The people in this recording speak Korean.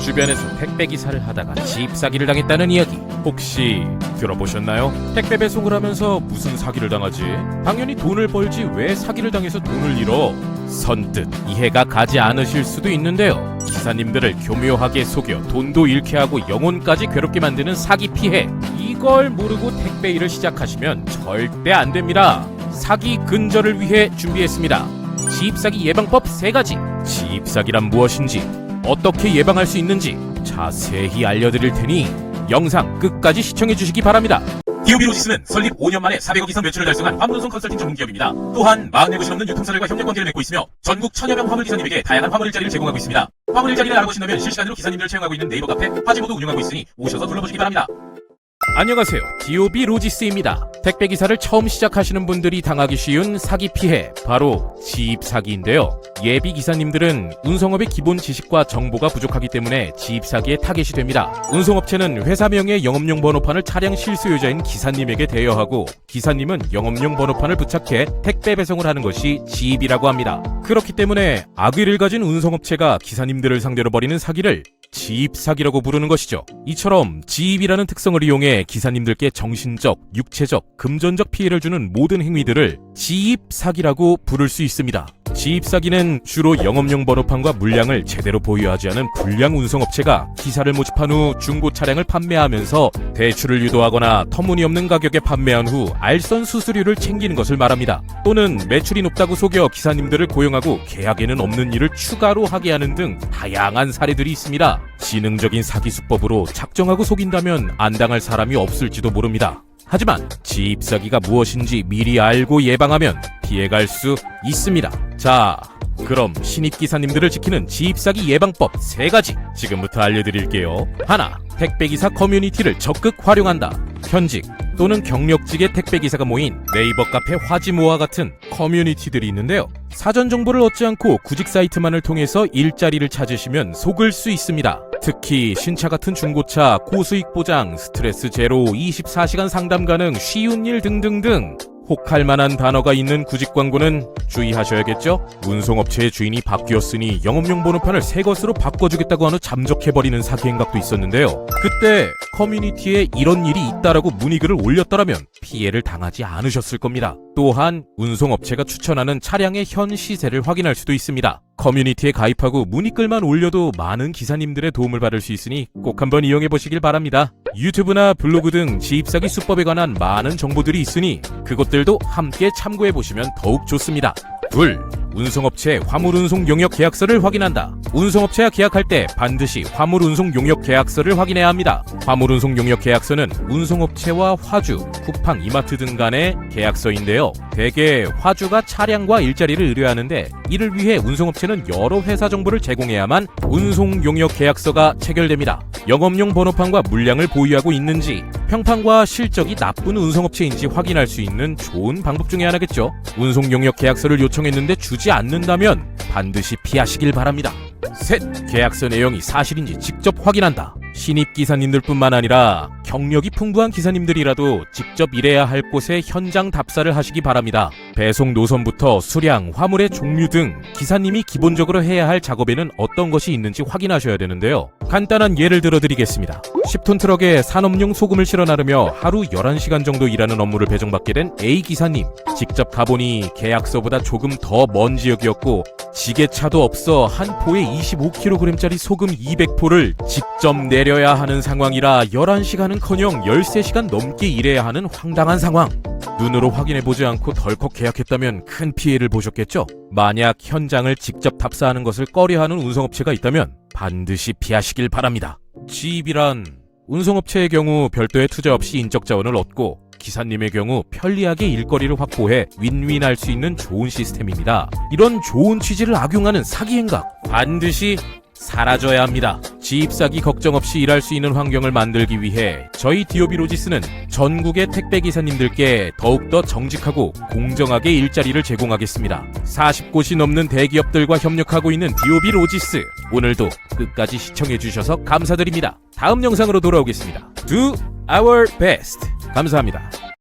주변에서 택배 기사를 하다가 집 사기를 당했다는 이야기 혹시 들어보셨나요? 택배 배송을 하면서 무슨 사기를 당하지? 당연히 돈을 벌지 왜 사기를 당해서 돈을 잃어? 선뜻 이해가 가지 않으실 수도 있는데요. 기사님들을 교묘하게 속여 돈도 잃게 하고 영혼까지 괴롭게 만드는 사기 피해, 이걸 모르고 택배 일을 시작하시면 절대 안 됩니다. 사기 근절을 위해 준비했습니다. 집사기 예방법 3가지. 집사기란 무엇인지, 어떻게 예방할 수 있는지 자세히 알려드릴 테니 영상 끝까지 시청해 주시기 바랍니다. 디오비로지스는 설립 5년 만에 400억 이상 매출을 달성한 화물운송 컨설팅 전문기업입니다. 또한 44곳이 넘는 유통사들과 협력관계를 맺고 있으며 전국 1000여 명 화물기사님에게 다양한 화물 일자리를 제공하고 있습니다. 화물 일자리를 알아보신다면 실시간으로 기사님들을 채용하고 있는 네이버 카페 화지모도 운영하고 있으니 오셔서 둘러보시기 바랍니다. 안녕하세요. 디오비 로지스입니다. 택배 기사를 처음 시작하시는 분들이 당하기 쉬운 사기 피해, 바로 지입사기인데요. 예비 기사님들은 운송업의 기본 지식과 정보가 부족하기 때문에 지입사기에 타겟이 됩니다. 운송업체는 회사명의 영업용 번호판을 차량 실소유자인 기사님에게 대여하고, 기사님은 영업용 번호판을 부착해 택배 배송을 하는 것이 지입이라고 합니다. 그렇기 때문에 악의를 가진 운송업체가 기사님들을 상대로 벌이는 사기를 지입사기라고 부르는 것이죠. 이처럼 지입이라는 특성을 이용해 기사님들께 정신적, 육체적, 금전적 피해를 주는 모든 행위들을 지입사기라고 부를 수 있습니다. 지입사기는 주로 영업용 번호판과 물량을 제대로 보유하지 않은 불량 운송업체가 기사를 모집한 후 중고 차량을 판매하면서 대출을 유도하거나 터무니없는 가격에 판매한 후 알선 수수료를 챙기는 것을 말합니다. 또는 매출이 높다고 속여 기사님들을 고용하고 계약에는 없는 일을 추가로 하게 하는 등 다양한 사례들이 있습니다. 지능적인 사기 수법으로 작정하고 속인다면 안 당할 사람이 없을지도 모릅니다. 하지만 지입사기가 무엇인지 미리 알고 예방하면 피해갈 수 있습니다. 자, 그럼 신입 기사님들을 지키는 지입사기 예방법 3가지 지금부터 알려드릴게요. 하나, 택배기사 커뮤니티를 적극 활용한다. 현직 또는 경력직의 택배기사가 모인 네이버 카페 화지모와 같은 커뮤니티들이 있는데요. 사전 정보를 얻지 않고 구직 사이트만을 통해서 일자리를 찾으시면 속을 수 있습니다. 특히 신차 같은 중고차, 고수익 보장, 스트레스 제로, 24시간 상담 가능, 쉬운 일 등등등 혹할 만한 단어가 있는 구직 광고는 주의하셔야겠죠? 운송업체의 주인이 바뀌었으니 영업용 번호판을 새 것으로 바꿔주겠다고 하는 잠적해버리는 사기 행각도 있었는데요. 그때 커뮤니티에 이런 일이 있다라고 문의글을 올렸더라면 피해를 당하지 않으셨을 겁니다. 또한 운송업체가 추천하는 차량의 현 시세를 확인할 수도 있습니다. 커뮤니티에 가입하고 문의글만 올려도 많은 기사님들의 도움을 받을 수 있으니 꼭 한번 이용해보시길 바랍니다. 유튜브나 블로그 등 지입사기 수법에 관한 많은 정보들이 있으니 그것들도 함께 참고해보시면 더욱 좋습니다. 2. 운송업체 화물운송 용역 계약서를 확인한다. 운송업체와 계약할 때 반드시 화물운송 용역 계약서를 확인해야 합니다. 화물운송 용역 계약서는 운송업체와 화주, 쿠팡, 이마트 등 간의 계약서인데요. 대개 화주가 차량과 일자리를 의뢰하는데 이를 위해 운송업체는 여러 회사 정보를 제공해야만 운송 용역 계약서가 체결됩니다. 영업용 번호판과 물량을 보유하고 있는지, 평판과 실적이 나쁜 운송업체인지 확인할 수 있는 좋은 방법 중에 하나겠죠. 운송 용역 계약서를 요청했는데 주지 않는다면 반드시 피하시길 바랍니다. 셋, 계약서 내용이 사실인지 직접 확인한다. 신입 기사님들뿐만 아니라 경력이 풍부한 기사님들이라도 직접 일해야 할 곳에 현장 답사를 하시기 바랍니다. 배송 노선부터 수량, 화물의 종류 등 기사님이 기본적으로 해야 할 작업에는 어떤 것이 있는지 확인하셔야 되는데요. 간단한 예를 들어드리겠습니다. 10톤 트럭에 산업용 소금을 실어 나르며 하루 11시간 정도 일하는 업무를 배정받게 된 A 기사님. 직접 가보니 계약서보다 조금 더 먼 지역이었고 지게차도 없어 한 포에 25kg짜리 소금 200포를 직접 내려야 하는 상황이라 11시간은커녕 13시간 넘게 일해야 하는 황당한 상황. 눈으로 확인해보지 않고 덜컥 계약했다면 큰 피해를 보셨겠죠? 만약 현장을 직접 답사하는 것을 꺼려하는 운송업체가 있다면 반드시 피하시길 바랍니다. 지입이란 운송업체의 경우 별도의 투자 없이 인적 자원을 얻고 기사님의 경우 편리하게 일거리를 확보해 윈윈할 수 있는 좋은 시스템입니다. 이런 좋은 취지를 악용하는 사기 행각 반드시 사라져야 합니다. 지입사기 걱정 없이 일할 수 있는 환경을 만들기 위해 저희 디오비 로지스는 전국의 택배 기사님들께 더욱더 정직하고 공정하게 일자리를 제공하겠습니다. 40곳이 넘는 대기업들과 협력하고 있는 디오비 로지스, 오늘도 끝까지 시청해주셔서 감사드립니다. 다음 영상으로 돌아오겠습니다. Do our best. 감사합니다.